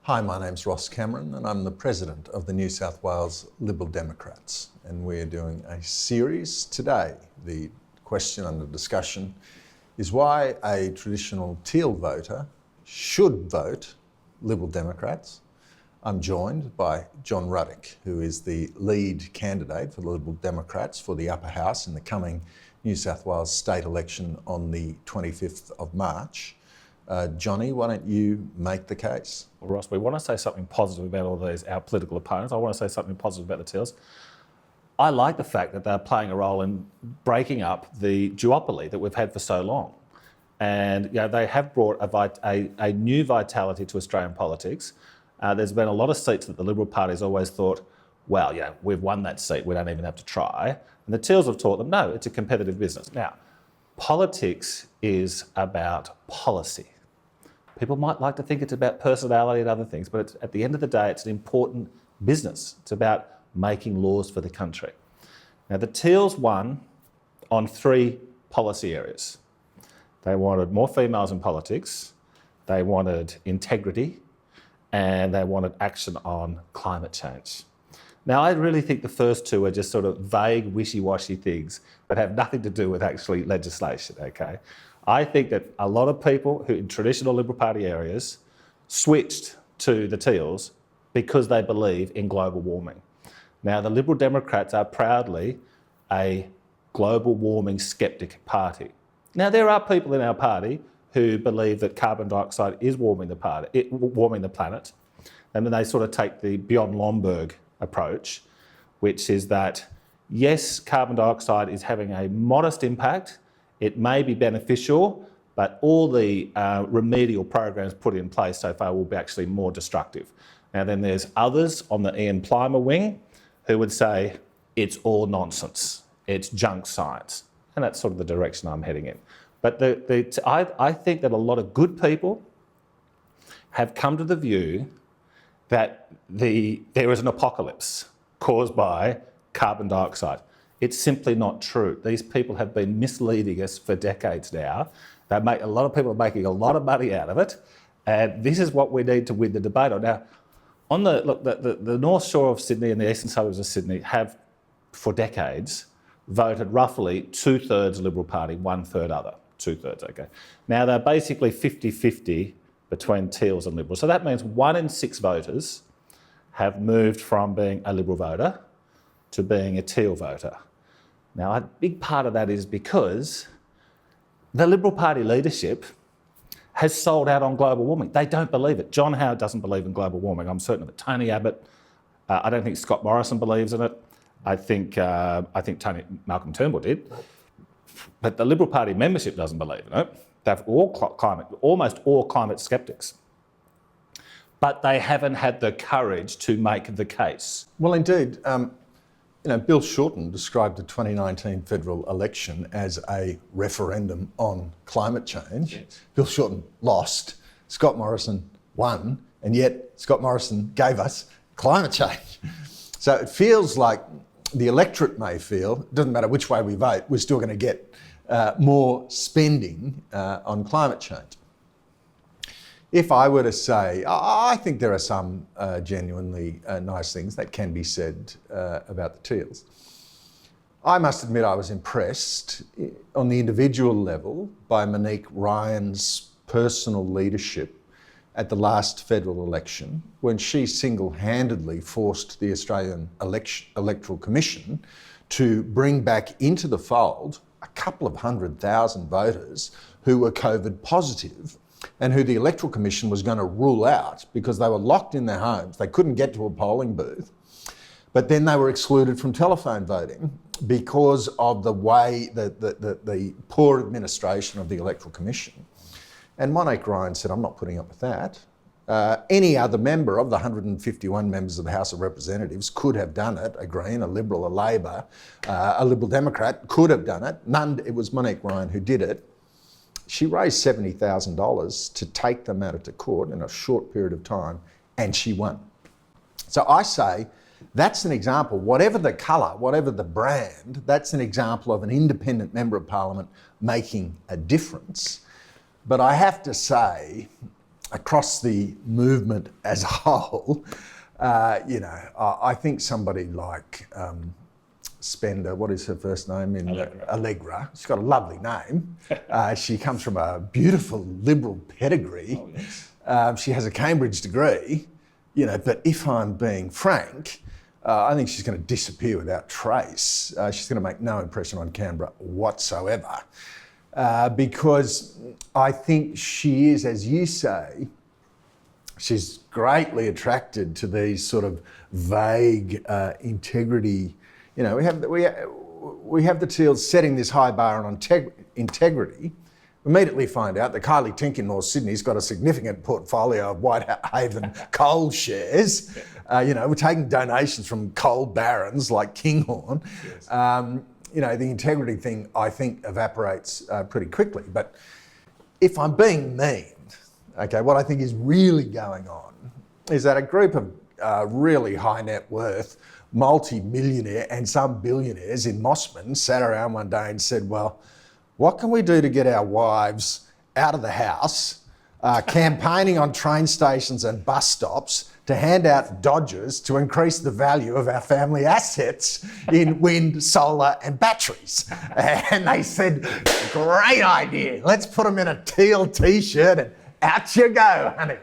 Hi, my name's Ross Cameron and I'm the President of the New South Wales Liberal Democrats, and we're doing a series today. The question under discussion is why a traditional Teal voter should vote Liberal Democrats. I'm joined by John Ruddick, who is the lead candidate for the Liberal Democrats for the Upper House in the coming New South Wales state election on the 25th of March. Johnny, why don't you make the case? Well, Ross, we want to say something positive about all these, our political opponents. I want to say something positive about the Teals. I like the fact that they're playing a role in breaking up the duopoly that we've had for so long. And they have brought a new vitality to Australian politics. There's been a lot of seats that the Liberal Party's always thought, well, we've won that seat, we don't even have to try. And the Teals have taught them, no, it's a competitive business. Now, politics is about policy. People might like to think it's about personality and other things, but at the end of the day, it's an important business. It's about making laws for the country. Now, the Teals won on 3 policy areas. They wanted more females in politics, they wanted integrity, and they wanted action on climate change. Now, I really think the first 2 are just sort of vague, wishy-washy things that have nothing to do with actually legislation, okay? I think that a lot of people who in traditional Liberal Party areas switched to the Teals because they believe in global warming. Now, the Liberal Democrats are proudly a global warming sceptic party. Now, there are people in our party who believe that carbon dioxide is warming the planet, and then they sort of take the beyond Lomberg approach, which is that, yes, carbon dioxide is having a modest impact, it may be beneficial, but all the remedial programs put in place so far will be actually more destructive. Now then there's others on the Ian Plimer wing who would say it's all nonsense, it's junk science, and that's sort of the direction I'm heading in. But I think that a lot of good people have come to the view that there is an apocalypse caused by carbon dioxide. It's simply not true. These people have been misleading us for decades now. A lot of people are making a lot of money out of it, and this is what we need to win the debate on. Now, the North Shore of Sydney and the eastern suburbs of Sydney have, for decades, voted roughly 2/3 Liberal Party, 1/3 other. 2/3, okay. Now, they're basically 50-50 between Teals and Liberals. So that means 1 in 6 voters have moved from being a Liberal voter to being a Teal voter. Now, a big part of that is because the Liberal Party leadership has sold out on global warming. They don't believe it. John Howard doesn't believe in global warming, I'm certain of it. Tony Abbott, I don't think Scott Morrison believes in it. I think Malcolm Turnbull did. But the Liberal Party membership doesn't believe in it. They're almost all climate skeptics. But they haven't had the courage to make the case. Well, indeed. Bill Shorten described the 2019 federal election as a referendum on climate change. Yes. Bill Shorten lost, Scott Morrison won, and yet Scott Morrison gave us climate change. So it feels like the electorate may feel, it doesn't matter which way we vote, we're still going to get more spending on climate change. If I were to say, I think there are some genuinely nice things that can be said about the Teals. I must admit I was impressed on the individual level by Monique Ryan's personal leadership at the last federal election when she single-handedly forced the Australian Electoral Commission to bring back into the fold a couple of 100,000 voters who were COVID positive and who the Electoral Commission was going to rule out because they were locked in their homes. They couldn't get to a polling booth, but then they were excluded from telephone voting because of the way the poor administration of the Electoral Commission. And Monique Ryan said, I'm not putting up with that. Any other member of the 151 members of the House of Representatives could have done it. A Green, a Liberal, a Labor, a Liberal Democrat could have done it. It was Monique Ryan who did it. She raised $70,000 to take the matter to court in a short period of time, and she won. So I say that's an example, whatever the colour, whatever the brand, that's an example of an independent member of Parliament making a difference. But I have to say, across the movement as a whole, I think somebody like Spender, what is her first name? Allegra. She's got a lovely name. She comes from a beautiful liberal pedigree. Oh, yes. She has a Cambridge degree, but if I'm being frank, I think she's going to disappear without trace. She's going to make no impression on Canberra whatsoever, because I think she is, as you say, she's greatly attracted to these sort of vague integrity. We have the Teals setting this high bar on integrity. We immediately find out that Kylie Tink in North Sydney's got a significant portfolio of Whitehaven coal shares. We're taking donations from coal barons like Kinghorn. Yes. The integrity thing, I think, evaporates pretty quickly. But if I'm being mean, okay, what I think is really going on is that a group of really high net worth, multi-millionaire and some billionaires in Mossman sat around one day and said, well, what can we do to get our wives out of the house, campaigning on train stations and bus stops to hand out Dodgers to increase the value of our family assets in wind, solar and batteries? And they said, great idea. Let's put them in a teal t-shirt and out you go, honey.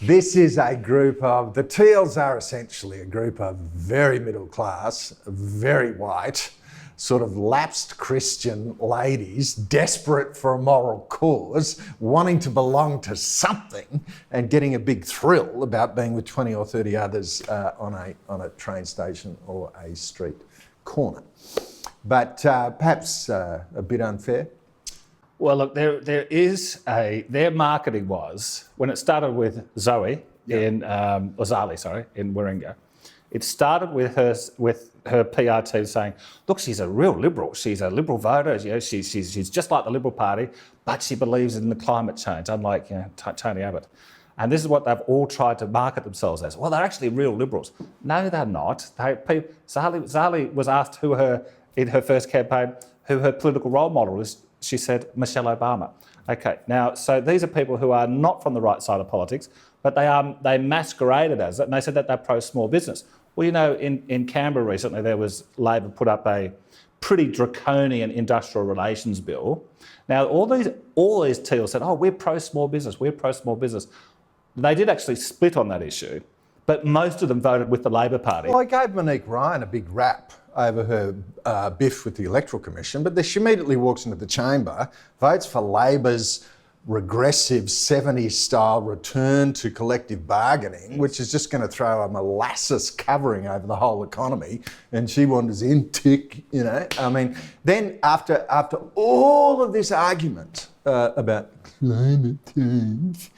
This is a group of, the Teals are essentially a group of very middle class, very white, sort of lapsed Christian ladies, desperate for a moral cause, wanting to belong to something and getting a big thrill about being with 20 or 30 others on a train station or a street corner. But perhaps a bit unfair. Well, look, their marketing was, when it started with Zali in Warringah, it started with her PR team saying, look, she's a real liberal. She's a liberal voter. She's just like the Liberal Party, but she believes in the climate change, unlike Tony Abbott. And this is what they've all tried to market themselves as. Well, they're actually real liberals. No, they're not. Zali was asked in her first campaign who her political role model is. She said Michelle Obama. Okay, now, so these are people who are not from the right side of politics, but they masqueraded as it, and they said that they're pro-small business. Well, in Canberra recently, Labor put up a pretty draconian industrial relations bill. Now, all these Teals said, oh, we're pro-small business, we're pro-small business. They did actually split on that issue, but most of them voted with the Labor Party. Well, I gave Monique Ryan a big rap over her biff with the Electoral Commission, but then she immediately walks into the chamber, votes for Labor's regressive 70s style return to collective bargaining, which is just going to throw a molasses covering over the whole economy, and she wanders in, tick, I mean, then after all of this argument about climate change,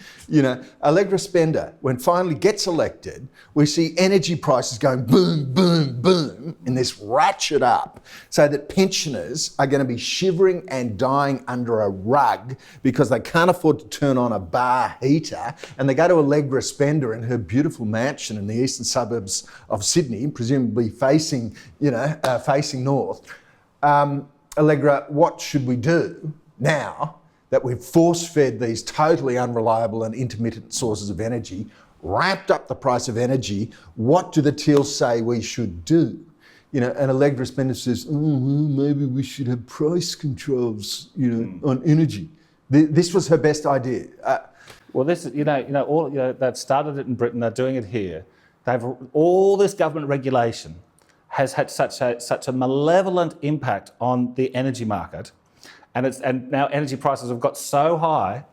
Allegra Spender, when finally gets elected, we see energy prices going boom, boom, boom in this ratchet up, so that pensioners are going to be shivering and dying under a rug because they can't afford to turn on a bar heater, and they go to Allegra Spender in her beautiful mansion in the eastern suburbs of Sydney, presumably facing north. Allegra, what should we do now that we've force-fed these totally unreliable and intermittent sources of energy, ramped up the price of energy? What do the Teals say we should do? And Allegra Spender says, maybe we should have price controls, on energy. This was her best idea. Well, this is, they've started it in Britain, they're doing it here. All this government regulation has had such a malevolent impact on the energy market. And now energy prices have got so high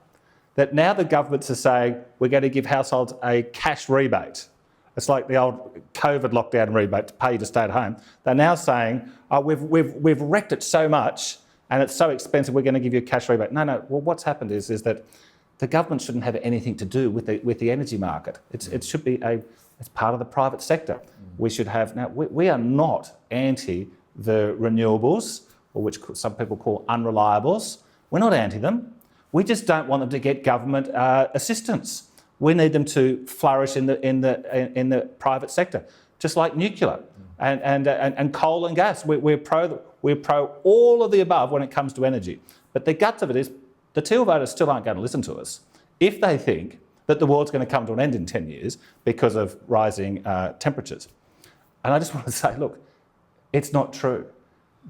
that now the governments are saying we're going to give households a cash rebate. It's like the old COVID lockdown rebate to pay you to stay at home. They're now saying, we've wrecked it so much and it's so expensive, we're going to give you a cash rebate. No. Well, what's happened is that the government shouldn't have anything to do with the energy market. It should be it's part of the private sector. We should have we are not anti the renewables, or which some people call unreliables. We're not anti them. We just don't want them to get government assistance. We need them to flourish in the private sector, just like nuclear and coal and gas. We're pro all of the above when it comes to energy. But the guts of it is the Teal voters still aren't going to listen to us. if they think that the world's going to come to an end in 10 years because of rising temperatures. And I just want to say, look, it's not true.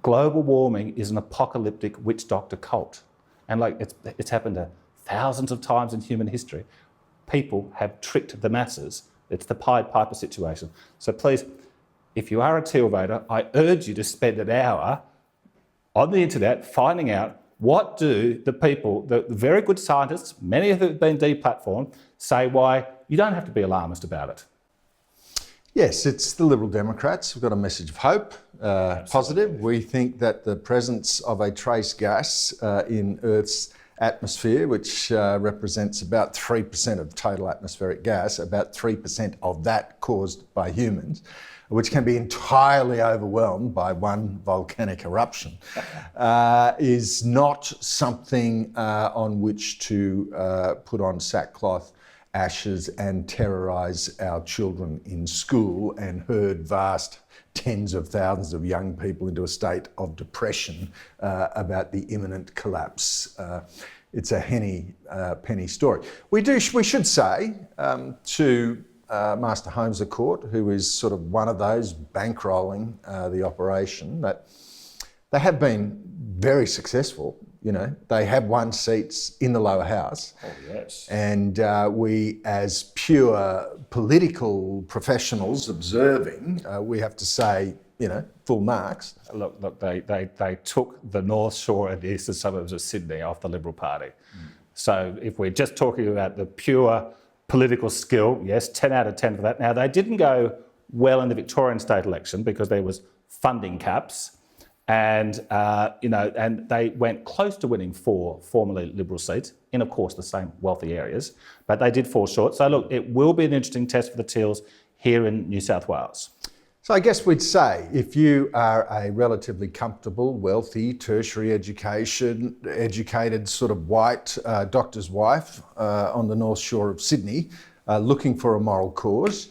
Global warming is an apocalyptic witch doctor cult. And like it's happened thousands of times in human history. People have tricked the masses. It's the Pied Piper situation. So please, if you are a Teal voter, I urge you to spend an hour on the internet finding out what do the people, the very good scientists, many of whom have been deplatformed, say why you don't have to be alarmist about it. Yes, it's the Liberal Democrats. We've got a message of hope, positive. We think that the presence of a trace gas in Earth's atmosphere, which represents about 3% of total atmospheric gas, about 3% of that caused by humans, which can be entirely overwhelmed by one volcanic eruption, is not something on which to put on sackcloth, ashes and terrorise our children in school and herd vast tens of thousands of young people into a state of depression about the imminent collapse. It's a penny story. We should say to Master Holmes Court, who is sort of one of those bankrolling the operation, that they have been very successful. You know, they have won seats in the lower house. Oh, yes. And we, as pure political professionals observing, we have to say, you know, full marks. Look, they took the North Shore and the eastern suburbs of Sydney off the Liberal Party. So if we're just talking about the pure political skill, yes, 10 out of 10 for that. Now, they didn't go well in the Victorian state election because there was funding caps. And, and they went close to winning 4 formerly Liberal seats in, of course, the same wealthy areas, but they did fall short. So, look, it will be an interesting test for the Teals here in New South Wales. So I guess we'd say if you are a relatively comfortable, wealthy, tertiary educated sort of white doctor's wife on the North Shore of Sydney looking for a moral cause,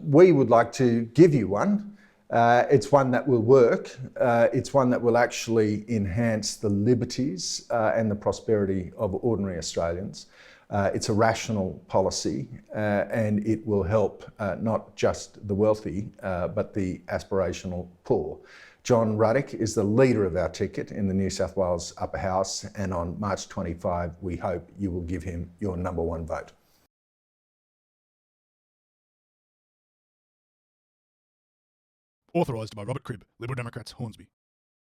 we would like to give you one. It's one that will work. It's one that will actually enhance the liberties and the prosperity of ordinary Australians. It's a rational policy and it will help not just the wealthy, but the aspirational poor. John Ruddick is the leader of our ticket in the New South Wales Upper House, and on March 25, we hope you will give him your #1 vote. Authorised by Robert Cribb, Liberal Democrats, Hornsby.